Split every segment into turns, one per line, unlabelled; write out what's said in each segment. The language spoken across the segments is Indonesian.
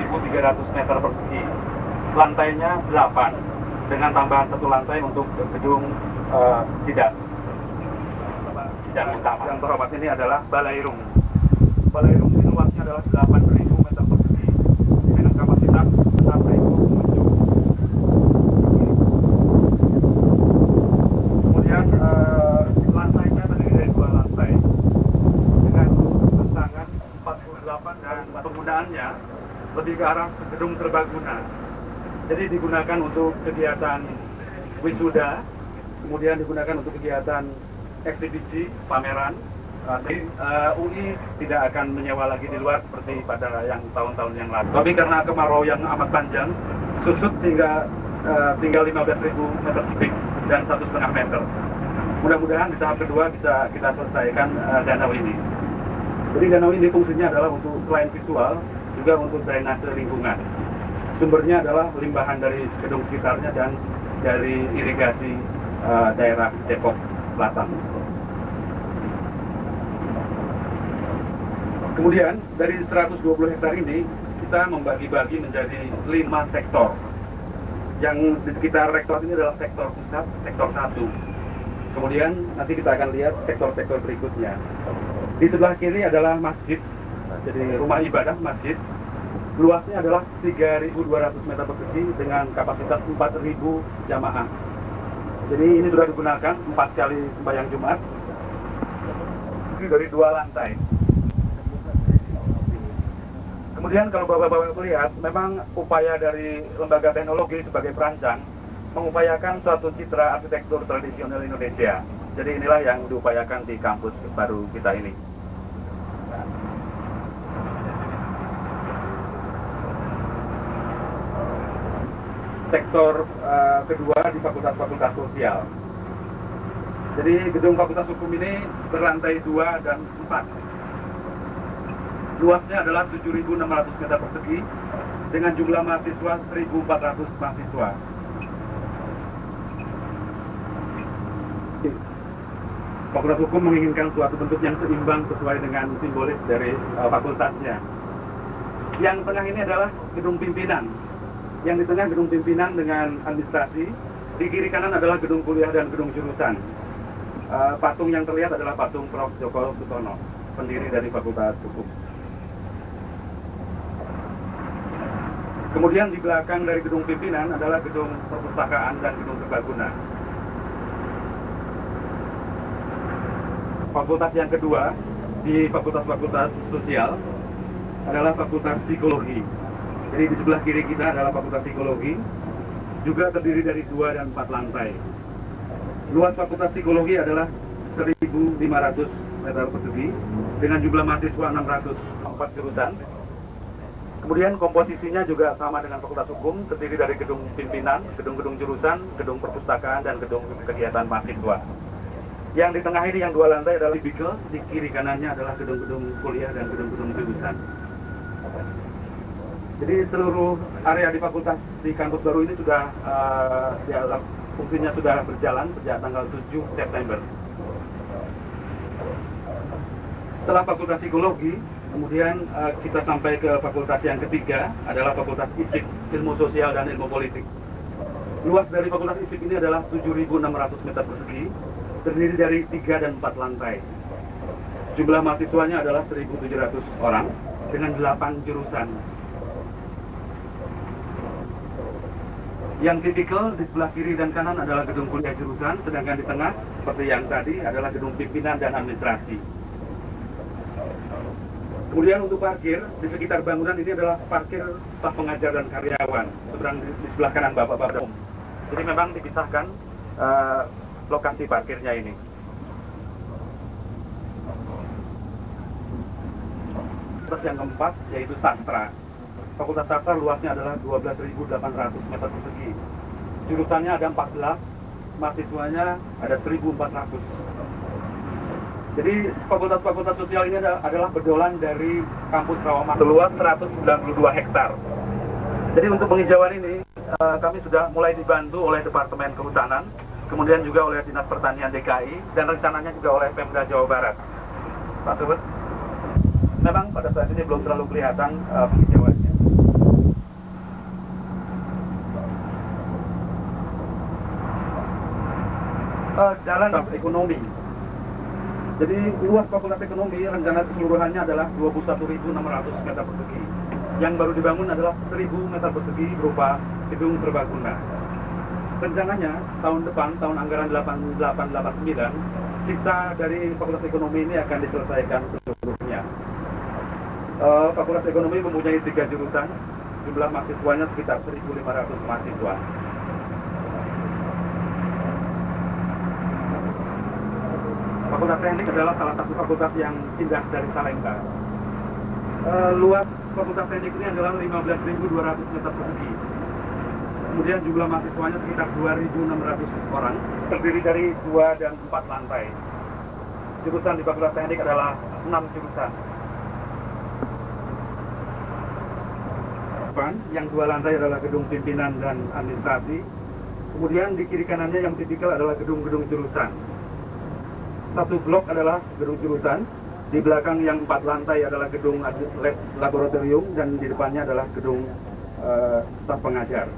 1.300 meter persegi. Lantainya 8, dengan tambahan 1 lantai untuk gedung sidang utama. Yang terhormat ini adalah Balairung. Balairung ini luasnya adalah 8.000 meter persegi dengan kapasitas 6.000 pengunjung. Kemudian lantainya terdiri dari 2 lantai dengan bentangan 48 dan penggunaannya lebih ke arah gedung serbaguna. Jadi digunakan untuk kegiatan wisuda, kemudian digunakan untuk kegiatan eksibisi, pameran. UI tidak akan menyewa lagi di luar seperti pada yang tahun-tahun yang lalu. Tapi karena kemarau yang amat panjang, susut hingga tinggal 15.000 meter kubik dan 1,5 meter. Mudah-mudahan di tahap kedua bisa kita selesaikan danau ini. Jadi danau ini fungsinya adalah untuk selain visual, juga untuk drainase lingkungan. Sumbernya adalah limpahan dari gedung sekitarnya dan dari irigasi daerah Depok Selatan. Kemudian dari 120 hektar ini kita membagi-bagi menjadi 5 sektor. Yang di sekitar rektorat ini adalah sektor pusat, sektor 1. Kemudian nanti kita akan lihat sektor-sektor berikutnya. Di sebelah kiri adalah masjid, jadi rumah ibadah masjid. Luasnya adalah 3.200 meter persegi dengan kapasitas 4.000 jamaah. Jadi ini sudah digunakan 4 kali sembahyang Jumat. Ini dari 2 lantai. Kemudian kalau Bapak-Bapak melihat, memang upaya dari lembaga teknologi sebagai perancang mengupayakan suatu citra arsitektur tradisional Indonesia. Jadi inilah yang diupayakan di kampus baru kita ini. Sektor kedua di fakultas-fakultas sosial. Jadi gedung Fakultas Hukum ini berlantai 2 dan 4. Luasnya adalah 7.600 meter persegi dengan jumlah mahasiswa 1.400 mahasiswa. Fakultas Hukum menginginkan suatu bentuk yang seimbang sesuai dengan simbolis dari fakultasnya. Yang tengah ini adalah gedung pimpinan. Yang di tengah gedung pimpinan dengan administrasi, di kiri kanan adalah gedung kuliah dan gedung jurusan. Patung yang terlihat adalah patung Prof. Djoko Sutono, pendiri dari Fakultas Hukum. Kemudian di belakang dari gedung pimpinan adalah gedung perpustakaan dan gedung serbaguna. Fakultas yang kedua di fakultas-fakultas sosial adalah Fakultas Psikologi. Jadi di sebelah kiri kita adalah Fakultas Psikologi, juga terdiri dari 2 dan 4 lantai. Luas Fakultas Psikologi adalah 1.500 meter persegi dengan jumlah mahasiswa 604 jurusan. Kemudian komposisinya juga sama dengan Fakultas Hukum, terdiri dari gedung pimpinan, gedung-gedung jurusan, gedung perpustakaan, dan gedung kegiatan mahasiswa. Yang di tengah ini yang 2 lantai adalah bikel, di kiri kanannya adalah gedung-gedung kuliah dan gedung-gedung jurusan. Jadi seluruh area di fakultas di kampus baru ini sudah fungsinya sudah berjalan sejak tanggal 7 September. Setelah Fakultas Psikologi, kemudian kita sampai ke fakultas yang ketiga adalah Fakultas ISIP, Ilmu Sosial dan Ilmu Politik. Luas dari Fakultas ISIP ini adalah 7.600 meter persegi, terdiri dari 3 dan 4 lantai. Jumlah mahasiswanya adalah 1.700 orang dengan 8 jurusan. Yang tipikal di sebelah kiri dan kanan adalah gedung kuliah jurusan, sedangkan di tengah, seperti yang tadi, adalah gedung pimpinan dan administrasi. Kemudian untuk parkir, di sekitar bangunan ini adalah parkir staf pengajar dan karyawan, seberang di sebelah kanan Bapak-Bapak. Jadi memang dipisahkan lokasi parkirnya ini. Terus yang keempat, yaitu sastra. Fakultas Sastra luasnya adalah 12.800 meter persegi. Jurusannya ada 14, mahasiswanya ada 1.400. Jadi fakultas-fakultas sosial ini adalah bedolan dari kampus Rawamangun seluas 192 hektar. Jadi untuk penghijauan ini kami sudah mulai dibantu oleh Departemen Kehutanan, kemudian juga oleh Dinas Pertanian DKI, dan rencananya juga oleh Pemda Jawa Barat. Pak Subet, memang pada saat ini belum terlalu kelihatan penghijauannya. Jalan ekonomi. Jadi luas Fakultas Ekonomi rencana keseluruhannya adalah 21.600 meter persegi. Yang baru dibangun adalah 1.000 meter persegi berupa gedung serbaguna. Rencananya tahun depan, tahun anggaran 8889, sisa dari Fakultas Ekonomi ini akan diselesaikan seluruhnya. Fakultas Ekonomi mempunyai 3 jurusan, jumlah mahasiswanya sekitar 1.500 mahasiswa. Fakultas Teknik adalah salah satu fakultas yang pindah dari Salengka. Luas Fakultas Teknik ini adalah 15.200 meter persegi. Kemudian jumlah mahasiswanya sekitar 2.600 orang, terdiri dari 2 dan 4 lantai. Jurusan di Fakultas Teknik adalah 6 jurusan. Yang 2 lantai adalah gedung pimpinan dan administrasi. Kemudian di kiri kanannya yang tipikal adalah gedung-gedung jurusan. Satu blok adalah gedung jurusan, di belakang yang 4 lantai adalah gedung lab laboratorium, dan di depannya adalah gedung staf pengajar.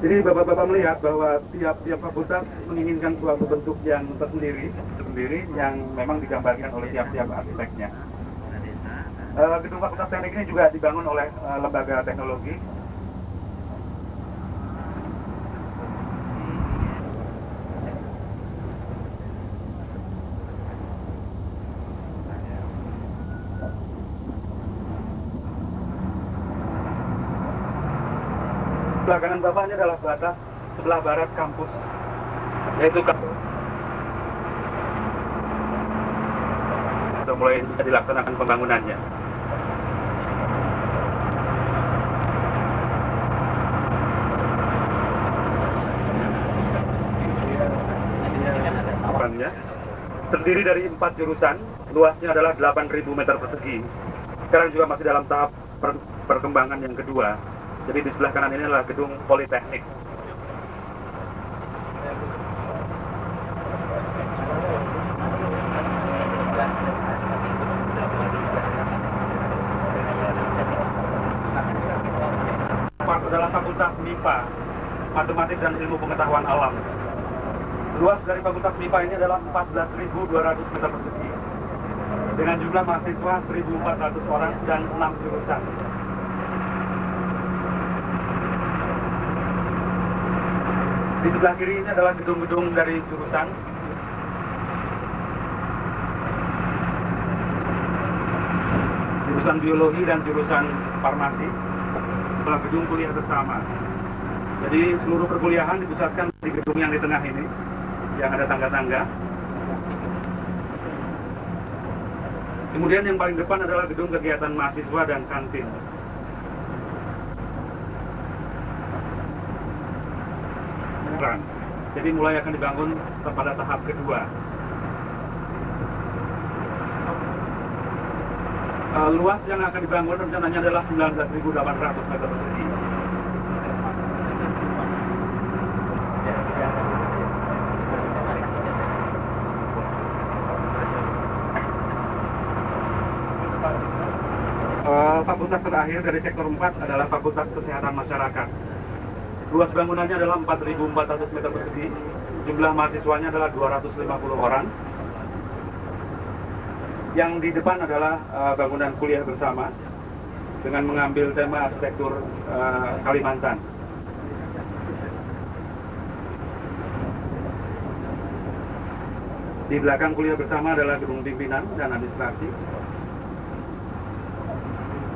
Jadi Bapak-Bapak melihat bahwa tiap-tiap fakultas menginginkan suatu bentuk yang tersendiri yang memang digambarkan oleh tiap-tiap arsiteknya. Gedung Fakultas Teknik ini juga dibangun oleh lembaga teknologi. Sebelah kanan Bapaknya adalah batas sebelah barat kampus, yaitu sudah mulai bisa dilaksanakan pembangunannya. Terdiri dari 4 jurusan, luasnya adalah 8.000 meter persegi. Sekarang juga masih dalam tahap perkembangan yang kedua. Jadi di sebelah kanan ini adalah gedung Politeknik. Adalah Fakultas MIPA, Matematik dan Ilmu Pengetahuan Alam. Luas dari Fakultas MIPA ini adalah 14.200 meter persegi, dengan jumlah mahasiswa 1.400 orang dan 6 jurusan. Di sebelah kiri ini adalah gedung-gedung dari jurusan. Jurusan biologi dan jurusan farmasi. Setelah gedung kuliah bersama. Jadi seluruh perkuliahan dipusatkan di gedung yang di tengah ini, yang ada tangga-tangga. Kemudian yang paling depan adalah gedung kegiatan mahasiswa dan kantin. Jadi mulai akan dibangun pada tahap kedua. Luas yang akan dibangun rencananya adalah 19.800 meter persegi. Fakultas terakhir dari sektor 4 adalah Fakultas Kesehatan Masyarakat. Luas bangunannya adalah 4.400 meter persegi. Jumlah mahasiswanya adalah 250 orang. Yang di depan adalah bangunan kuliah bersama dengan mengambil tema arsitektur Kalimantan. Di belakang kuliah bersama adalah gedung pimpinan dan administrasi.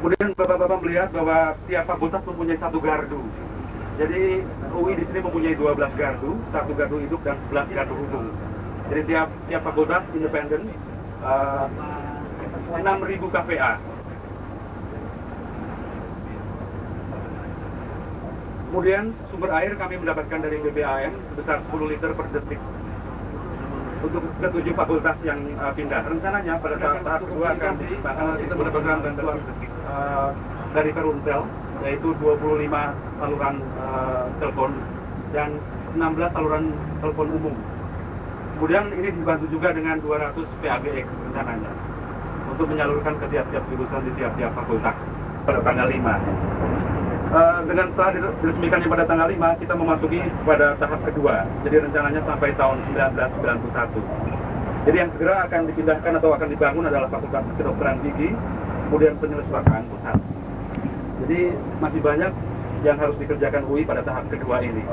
Kemudian Bapak-Bapak melihat bahwa tiap fakultas mempunyai 1 gardu. Jadi UI di sini mempunyai 12 gardu, 1 gardu induk dan 11 gardu hubung. Jadi tiap fakultas independen, 6.000 KVA. Kemudian sumber air kami mendapatkan dari BBAM sebesar 10 liter per detik untuk ke-7 fakultas yang pindah. Rencananya pada tahap kedua akan kita mendapatkan bantuan dari Perumtel, yaitu 25 saluran telepon dan 16 saluran telepon umum. Kemudian ini dibantu juga dengan 200 PABX rencananya untuk menyalurkan ke tiap-tiap jurusan di tiap-tiap fakultas pada tanggal 5. Dengan setelah diresmikannya pada tanggal 5, kita memasuki pada tahap kedua. Jadi rencananya sampai tahun 1991. Jadi yang segera akan dipindahkan atau akan dibangun adalah Fakultas Kedokteran Gigi, kemudian penyelesaian pusat. Jadi masih banyak yang harus dikerjakan UI pada tahap kedua ini.